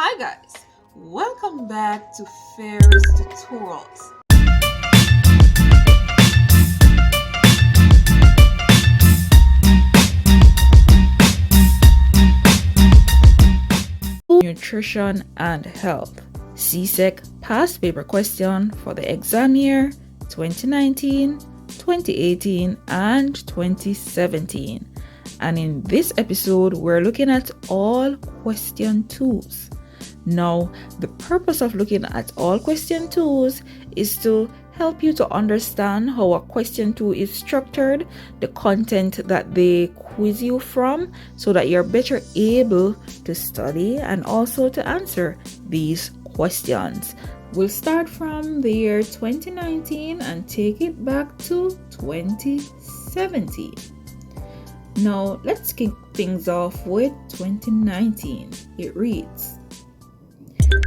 Hi guys, welcome back to Fair's Tutorials. Nutrition and Health CSEC past paper question for the exam year 2019, 2018 and 2017. And in this episode, we're looking at all question 2s. Now, the purpose of looking at all question 2s is to help you to understand how a question 2 is structured, the content that they quiz you from, so that you're better able to study and also to answer these questions. We'll start from the year 2019 and take it back to 2017. Now, let's kick things off with 2019. It reads,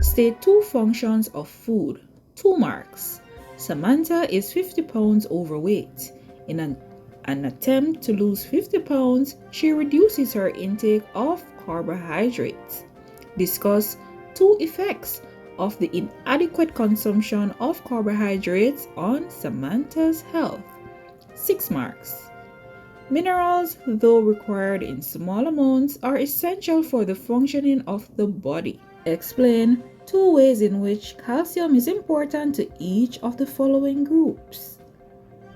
state two functions of food, 2 marks. Samantha is 50 pounds overweight. In an attempt to lose 50 pounds, she reduces her intake of carbohydrates. Discuss 2 effects of the inadequate consumption of carbohydrates on Samantha's health. 6 marks. Minerals, though required in small amounts, are essential for the functioning of the body. Explain 2 ways in which calcium is important to each of the following groups: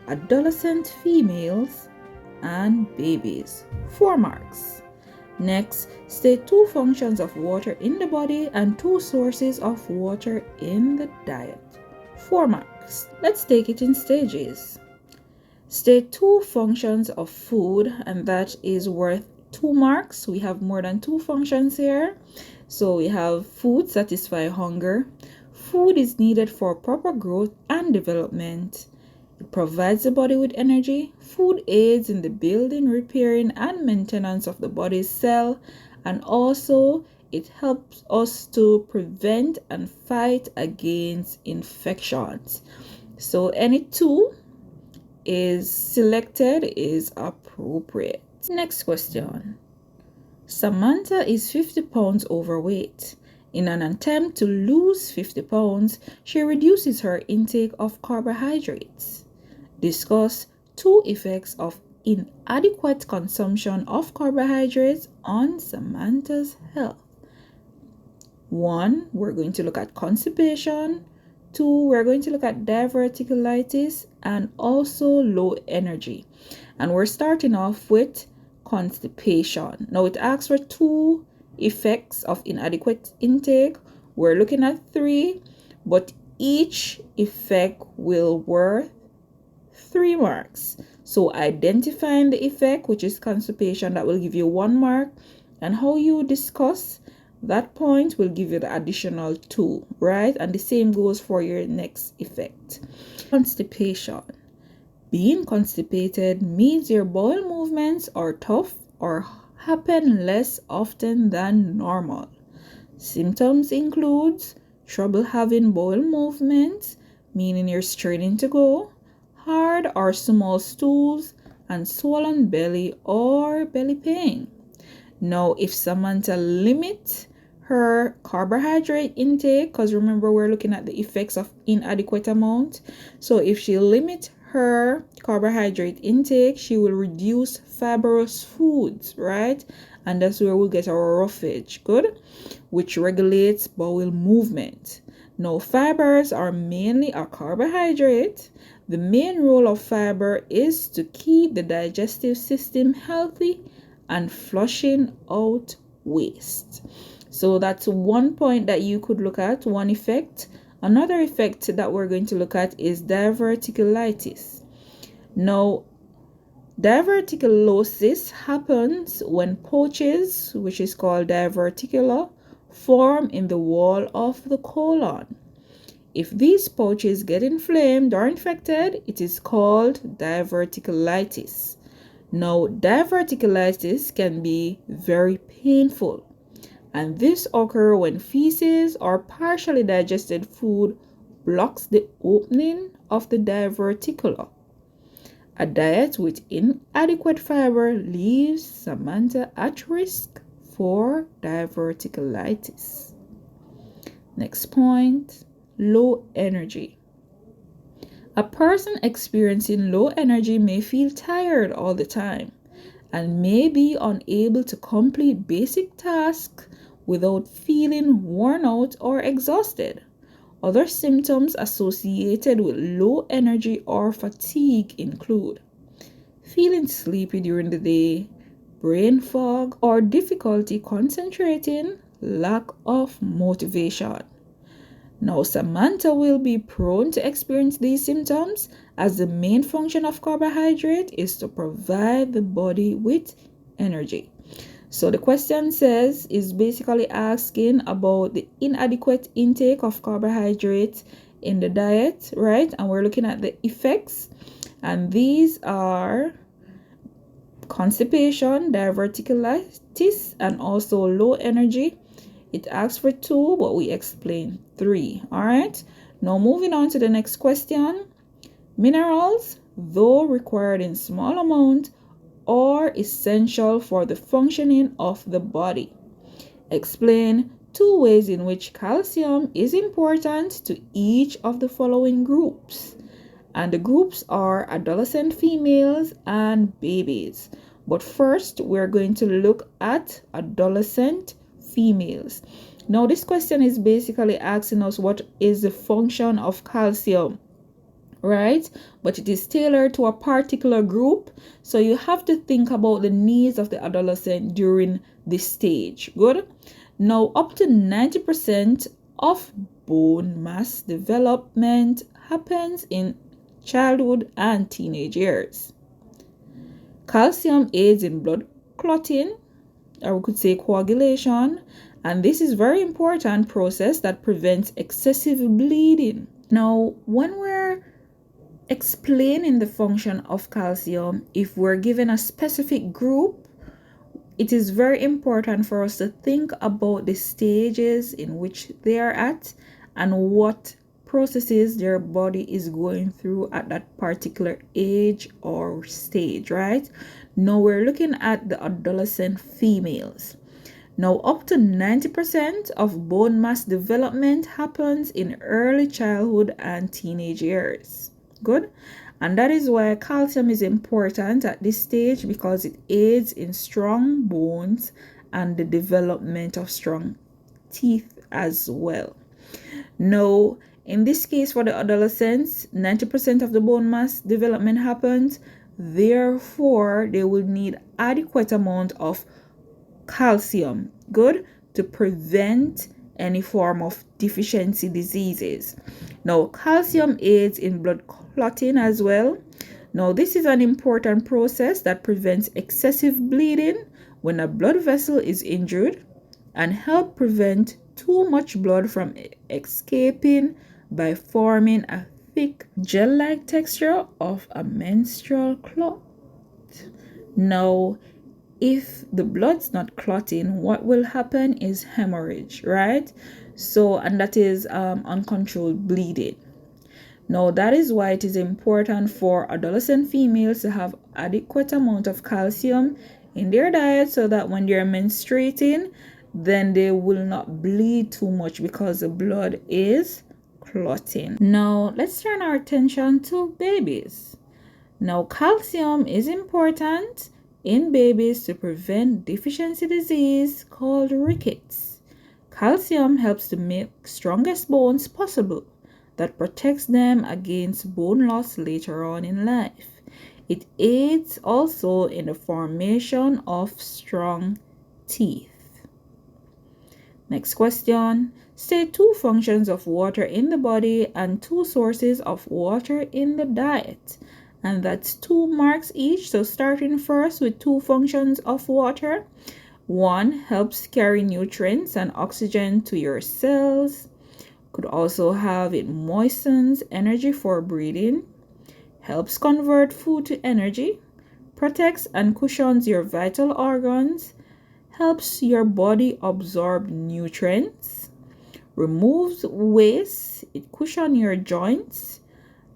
adolescent females and babies. 4 marks. Next, state 2 functions of water in the body and 2 sources of water in the diet. 4 marks. Let's take it in stages. State 2 functions of food, and that is worth 2 marks. We have more than 2 functions here. So we have food satisfy hunger. Food is needed for proper growth and development. It provides the body with energy. Food aids in the building, repairing, and maintenance of the body's cell, and also it helps us to prevent and fight against infections. So any 2 is selected is appropriate. Next question. Samantha is 50 pounds overweight. In an attempt to lose 50 pounds, she reduces her intake of carbohydrates. Discuss 2 effects of inadequate consumption of carbohydrates on Samantha's health. 1, we're going to look at constipation. 2, we're going to look at diverticulitis and also low energy. And we're starting off with constipation. Now it asks for 2 effects of inadequate intake. We're looking at 3, but each effect will worth 3 marks. So identifying the effect, which is constipation, that will give you 1 mark, and how you discuss that point will give you the additional 2, right? And the same goes for your next effect. Constipation. Being constipated means your bowel movements are tough or happen less often than normal. Symptoms include trouble having bowel movements, meaning you're straining to go, hard or small stools, and swollen belly or belly pain. Now, if Samantha limits her carbohydrate intake, because remember we're looking at the effects of inadequate amount, so if she limits her carbohydrate intake, she will reduce fibrous foods, right? And that's where we'll get our roughage, good, which regulates bowel movement. Now, fibers are mainly a carbohydrate. The main role of fiber is to keep the digestive system healthy and flushing out waste. So that's 1 point that you could look at, 1 effect. Another effect that we're going to look at is diverticulitis. Now, diverticulosis happens when pouches, which is called diverticula, form in the wall of the colon. If these pouches get inflamed or infected, it is called diverticulitis. Now, diverticulitis can be very painful, and this occurs when feces or partially digested food blocks the opening of the diverticula. A diet with inadequate fiber leaves Samantha at risk for diverticulitis. Next point, low energy. A person experiencing low energy may feel tired all the time and may be unable to complete basic tasks without feeling worn out or exhausted. Other symptoms associated with low energy or fatigue include feeling sleepy during the day, brain fog, or difficulty concentrating, lack of motivation. Now, Samantha will be prone to experience these symptoms as the main function of carbohydrate is to provide the body with energy. So the question is basically asking about the inadequate intake of carbohydrates in the diet, right? And we're looking at the effects, and these are constipation, diverticulitis, and also low energy. It asks for 2, but we explain 3. All right. Now moving on to the next question. Minerals, though required in small amount, are essential for the functioning of the body. Explain 2 ways in which calcium is important to each of the following groups. And the groups are adolescent females and babies. But first, we're going to look at adolescent females. Now, this question is basically asking us what is the function of calcium, right? But it is tailored to a particular group. So you have to think about the needs of the adolescent during this stage. Good. Now, up to 90% of bone mass development happens in childhood and teenage years. Calcium aids in blood clotting, or we could say coagulation, and this is very important process that prevents excessive bleeding. Now, when we're explaining the function of calcium, if we're given a specific group, it is very important for us to think about the stages in which they are at and what processes their body is going through at that particular age or stage, right? Now we're looking at the adolescent females. Now up to 90% of bone mass development happens in early childhood and teenage years. Good. And that is why calcium is important at this stage, because it aids in strong bones and the development of strong teeth as well. Now, in this case for the adolescents, 90% of the bone mass development happens. Therefore, they will need adequate amount of calcium, good, to prevent any form of deficiency diseases. Now, calcium aids in blood clotting as well. Now, this is an important process that prevents excessive bleeding when a blood vessel is injured and help prevent too much blood from escaping by forming a thick gel-like texture of a menstrual clot. Now, if the blood's not clotting, what will happen is hemorrhage, right? So, and that is uncontrolled bleeding. Now, that is why it is important for adolescent females to have adequate amount of calcium in their diet so that when they're menstruating, then they will not bleed too much because the blood is clotting. Now, let's turn our attention to babies. Now, calcium is important in babies to prevent deficiency disease called rickets. Calcium helps to make strongest bones possible that protects them against bone loss later on in life. It aids also in the formation of strong teeth. Next question. State 2 functions of water in the body and 2 sources of water in the diet. And that's 2 marks each. So starting first with 2 functions of water. 1 helps carry nutrients and oxygen to your cells. Could also have it moistens energy for breathing, helps convert food to energy, protects and cushions your vital organs, helps your body absorb nutrients, removes waste, it cushions your joints,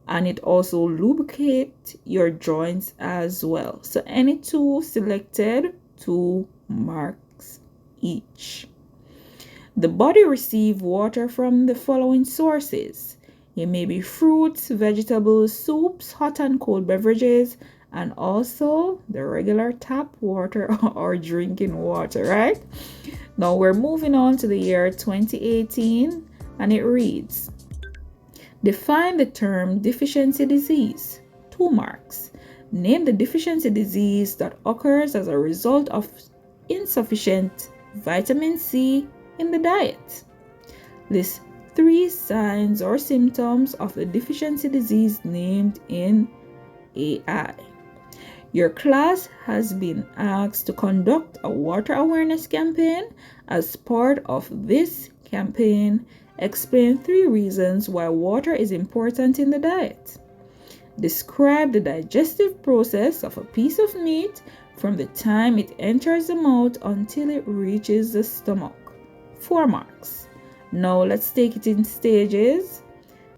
and it also lubricates your joints as well. So any 2 selected, 2 marks each. The body receives water from the following sources. It may be fruits, vegetables, soups, hot and cold beverages, and also the regular tap water or drinking water, right? Now we're moving on to the year 2018, and it reads, define the term deficiency disease. 2 marks. Name the deficiency disease that occurs as a result of insufficient vitamin C in the diet. List 3 signs or symptoms of the deficiency disease named in AI. Your class has been asked to conduct a water awareness campaign. As part of this campaign, explain 3 reasons why water is important in the diet. Describe the digestive process of a piece of meat from the time it enters the mouth until it reaches the stomach. 4 marks. Now let's take it in stages.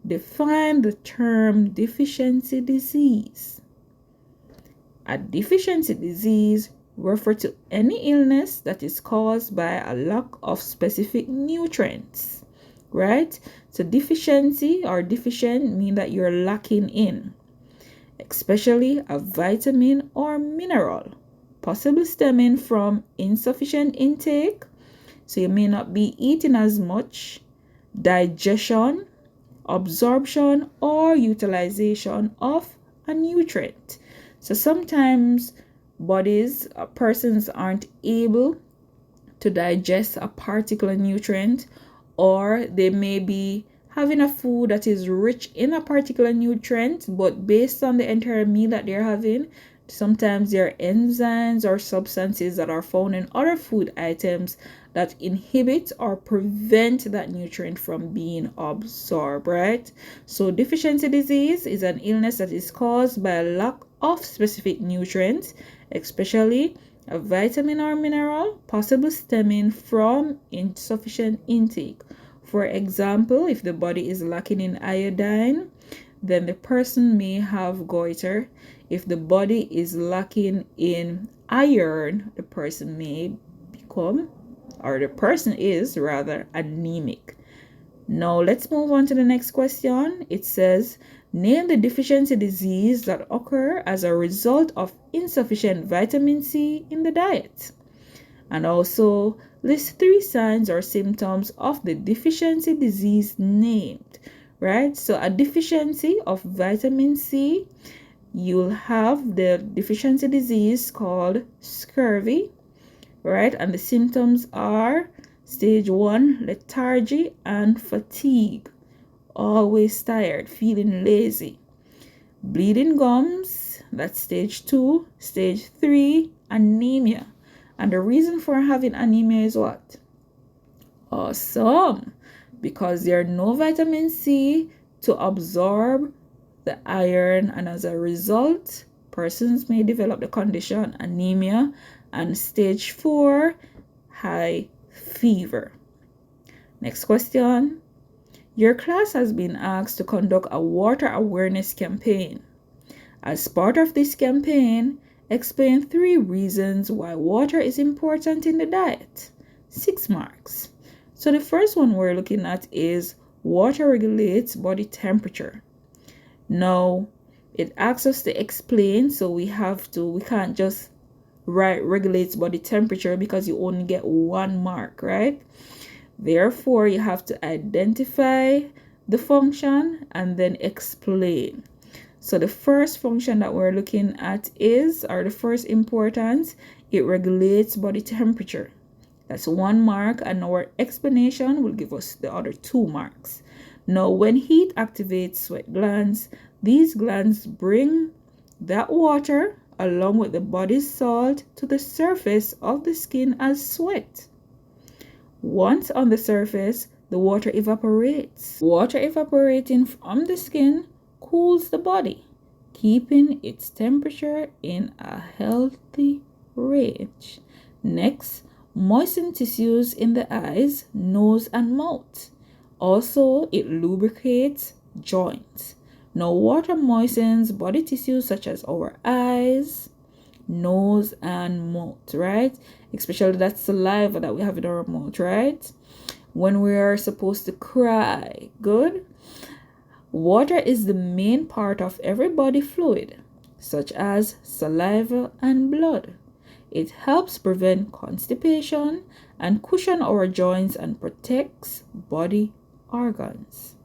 Define the term deficiency disease. A deficiency disease refers to any illness that is caused by a lack of specific nutrients, right? So deficiency or deficient mean that you're lacking in, especially a vitamin or mineral, possibly stemming from insufficient intake. So you may not be eating as much, digestion, absorption, or utilization of a nutrient. So sometimes persons aren't able to digest a particular nutrient, or they may be having a food that is rich in a particular nutrient, but based on the entire meal that they're having, sometimes there are enzymes or substances that are found in other food items that inhibit or prevent that nutrient from being absorbed, right? So deficiency disease is an illness that is caused by a lack of specific nutrients, especially a vitamin or mineral, possibly stemming from insufficient intake. For example, if the body is lacking in iodine, then the person may have goiter. If the body is lacking in iron, the person is rather anemic. Now let's move on to the next question. It says, name the deficiency disease that occur as a result of insufficient vitamin C in the diet. And also list 3 signs or symptoms of the deficiency disease named, right? So a deficiency of vitamin C, you'll have the deficiency disease called scurvy, right? And the symptoms are stage 1, lethargy and fatigue, always tired, feeling lazy. Bleeding gums, that's stage 2. Stage 3, anemia. And the reason for having anemia is what? Awesome! Because there are no vitamin C to absorb the iron, and as a result, persons may develop the condition anemia. And stage 4, high fever. Next question. Your class has been asked to conduct a water awareness campaign. As part of this campaign, explain 3 reasons why water is important in the diet. 6 marks. So the first one we're looking at is water regulates body temperature. Now, it asks us to explain, so we can't just write regulates body temperature because you only get 1 mark, right? Therefore, you have to identify the function and then explain. So the first function that we're looking at is, or the first importance, it regulates body temperature. That's 1 mark, and our explanation will give us the other 2 marks. Now, when heat activates sweat glands, these glands bring that water along with the body's salt to the surface of the skin as sweat. Once on the surface, the water evaporates. Water evaporating from the skin cools the body, keeping its temperature in a healthy range. Next, moisten tissues in the eyes, nose, and mouth. Also, it lubricates joints. Now, water moistens body tissues such as our eyes, nose, and mouth, right? Especially that saliva that we have in our mouth, right? when we are supposed to cry. Good. Water is the main part of every body fluid, such as saliva and blood. It helps prevent constipation and cushion our joints and protects body organs.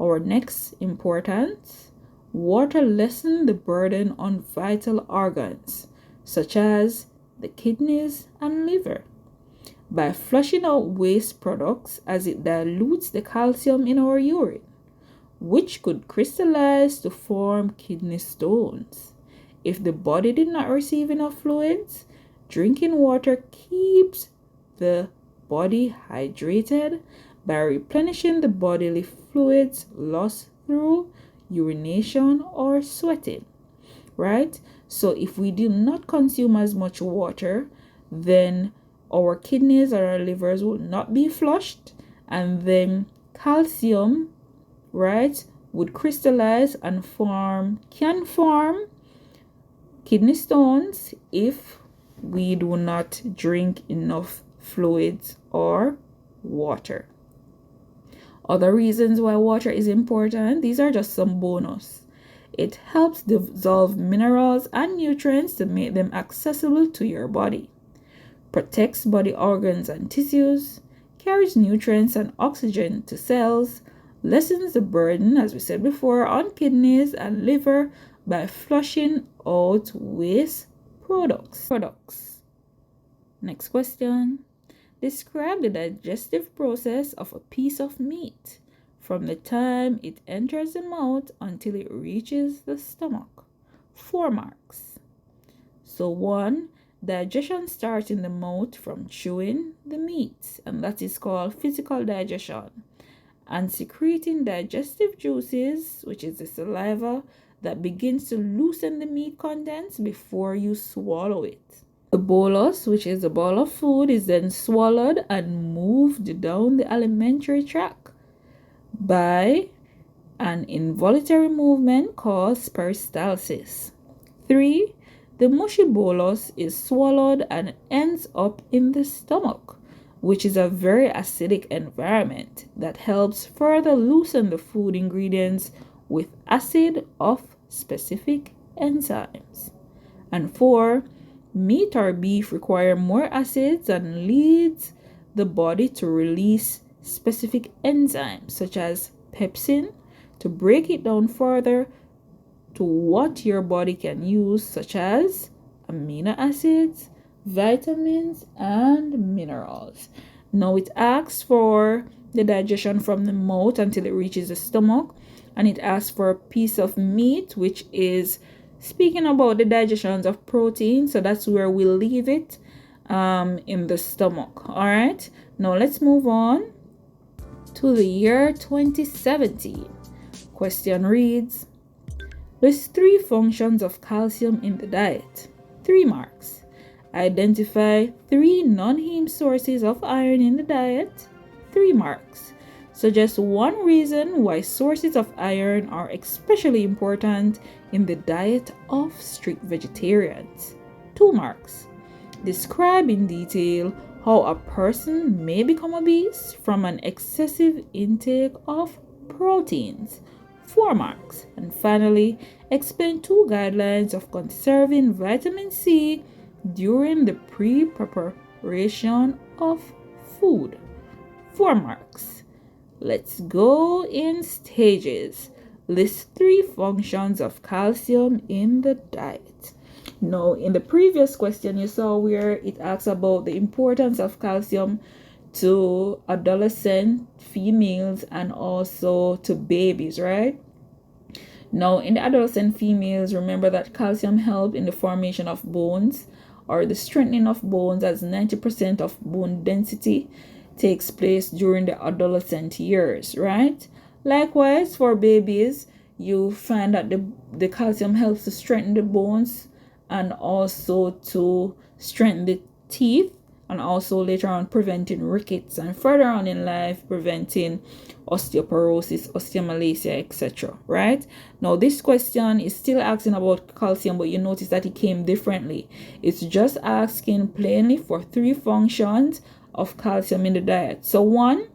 Our next importance, water lessens the burden on vital organs, such as the kidneys and liver, by flushing out waste products as it dilutes the calcium in our urine, which could crystallize to form kidney stones. If the body did not receive enough fluids, drinking water keeps the body hydrated by replenishing the bodily fluids lost through urination or sweating, right? So if we do not consume as much water, then our kidneys or our livers will not be flushed, and then calcium, right, would crystallize and can form kidney stones if we do not drink enough fluids or water. Other reasons why water is important, these are just some bonus. It helps dissolve minerals and nutrients to make them accessible to your body, protects body organs and tissues, carries nutrients and oxygen to cells, lessens the burden, as we said before, on kidneys and liver by flushing out waste products. Next question. Describe the digestive process of a piece of meat from the time it enters the mouth until it reaches the stomach. 4 marks. So 1, digestion starts in the mouth from chewing the meat, and that is called physical digestion, and secreting digestive juices, which is the saliva, that begins to loosen the meat contents before you swallow it. The bolus, which is a ball of food, is then swallowed and moved down the alimentary tract by an involuntary movement called peristalsis. 3. The mushy bolus is swallowed and ends up in the stomach, which is a very acidic environment that helps further loosen the food ingredients with acid of specific enzymes. And 4, meat or beef require more acids and leads the body to release specific enzymes such as pepsin to break it down further to what your body can use, such as amino acids, vitamins, and minerals. Now it asks for the digestion from the mouth until it reaches the stomach, and it asks for a piece of meat, which is speaking about the digestions of protein, so that's where we'll leave it in the stomach. All right, now let's move on to the year 2017. Question reads, list 3 functions of calcium in the diet. 3 marks. Identify 3 non-heme sources of iron in the diet. 3 marks. Suggest 1 reason why sources of iron are especially important in the diet of strict vegetarians. 2 marks. Describe in detail how a person may become obese from an excessive intake of proteins. 4 marks. And finally, explain 2 guidelines of conserving vitamin C during the pre-preparation of food. 4 marks. Let's go in stages. List 3 functions of calcium in the diet. Now, in the previous question, you saw where it asks about the importance of calcium to adolescent females and also to babies, right? Now, in the adolescent females, remember that calcium helps in the formation of bones or the strengthening of bones, as 90% of bone density takes place during the adolescent years, right? Likewise, for babies, you find that the calcium helps to strengthen the bones and also to strengthen the teeth, and also later on preventing rickets, and further on in life preventing osteoporosis, osteomalacia, etc. Right? Now this question is still asking about calcium, but you notice that it came differently. It's just asking plainly for 3 functions of calcium in the diet. So 1,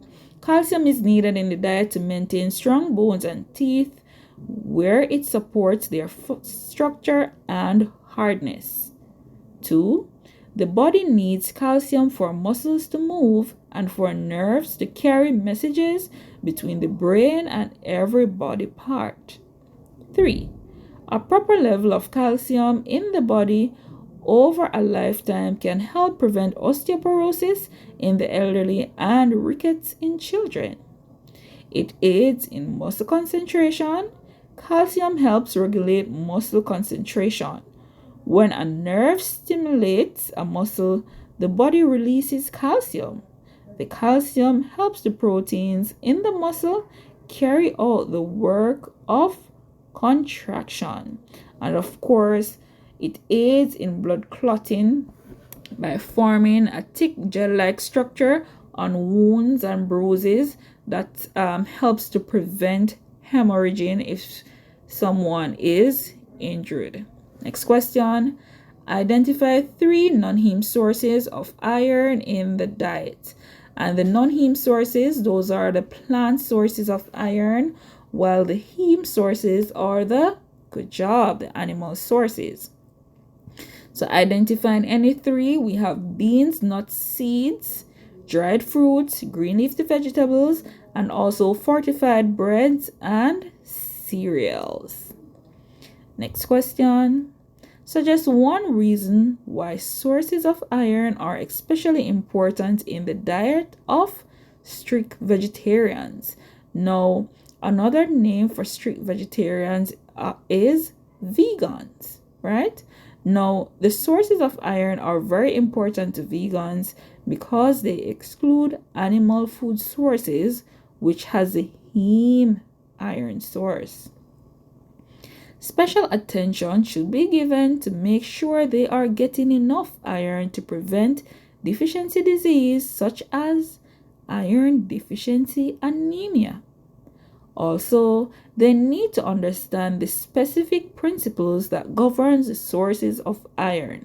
Calcium is needed in the diet to maintain strong bones and teeth, where it supports their structure and hardness. 2. The body needs calcium for muscles to move and for nerves to carry messages between the brain and every body part. 3. A proper level of calcium in the body over a lifetime can help prevent osteoporosis in the elderly and rickets in children. It aids in muscle concentration. Calcium helps regulate muscle concentration. When a nerve stimulates a muscle, the body releases calcium. The calcium helps the proteins in the muscle carry out the work of contraction. And of course, it aids in blood clotting by forming a thick gel-like structure on wounds and bruises that helps to prevent hemorrhaging if someone is injured. Next question. Identify 3 non-heme sources of iron in the diet. And the non-heme sources, those are the plant sources of iron, while the heme sources are the animal sources. So identifying any 3, we have beans, nuts, seeds, dried fruits, green leafy vegetables, and also fortified breads and cereals. Next question. Suggest one reason why sources of iron are especially important in the diet of strict vegetarians. Now, another name for strict vegetarians is vegans, right? Now, the sources of iron are very important to vegans because they exclude animal food sources, which has a heme iron source. Special attention should be given to make sure they are getting enough iron to prevent deficiency disease such as iron deficiency anemia. Also, they need to understand the specific principles that govern the sources of iron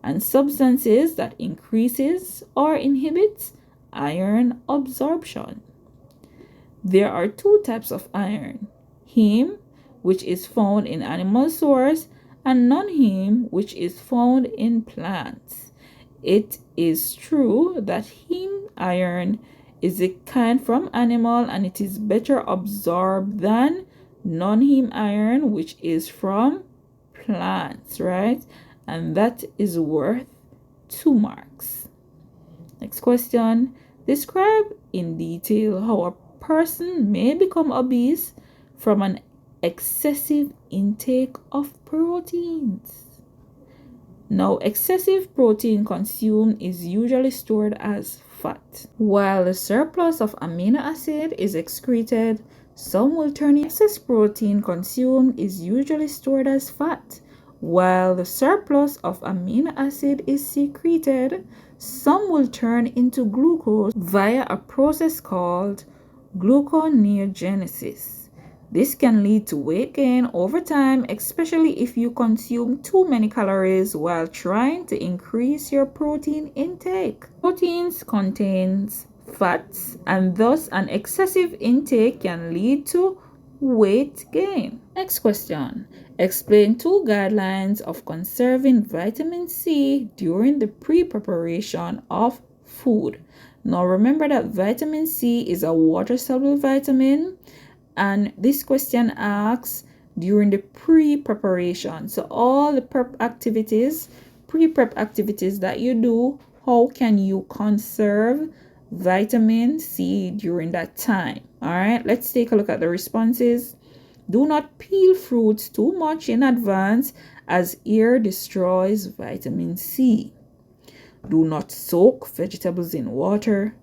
and substances that increases or inhibits iron absorption. There are 2 types of iron: heme, which is found in animal source, and non-heme, which is found in plants. It is true that heme iron is a kind from animal and it is better absorbed than non-heme iron, which is from plants, right? And that is worth 2 marks. Next question. Describe in detail how a person may become obese from an excessive intake of proteins. Now, excessive protein consumed is usually stored as fat. While the surplus of amino acid is excreted, some will turn excess protein consumed is usually stored as fat. While the surplus of amino acid is secreted, some will turn into glucose via a process called gluconeogenesis. This can lead to weight gain over time, especially if you consume too many calories while trying to increase your protein intake. Proteins contains fats, and thus an excessive intake can lead to weight gain. Next question. Explain 2 guidelines of conserving vitamin C during the pre-preparation of food. Now remember that vitamin C is a water-soluble vitamin, and this question asks during the pre-preparation. So all the pre-prep activities that you do, how can you conserve vitamin C during that time? All right, let's take a look at the responses. Do not peel fruits too much in advance as air destroys vitamin C. Do not soak vegetables in water.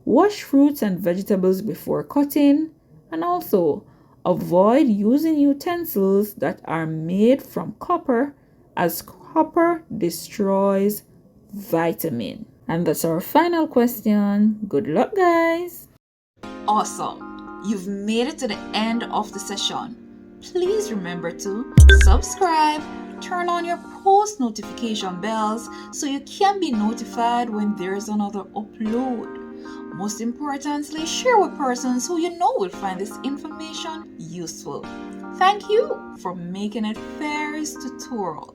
Wash fruits and vegetables before cutting. And also, avoid using utensils that are made from copper, as copper destroys vitamin. And that's our final question. Good luck, guys. Awesome. You've made it to the end of the session. Please remember to subscribe, turn on your post notification bells so you can be notified when there's another upload. Most importantly, share with persons who you know will find this information useful. Thank you for making it Fair's tutorial.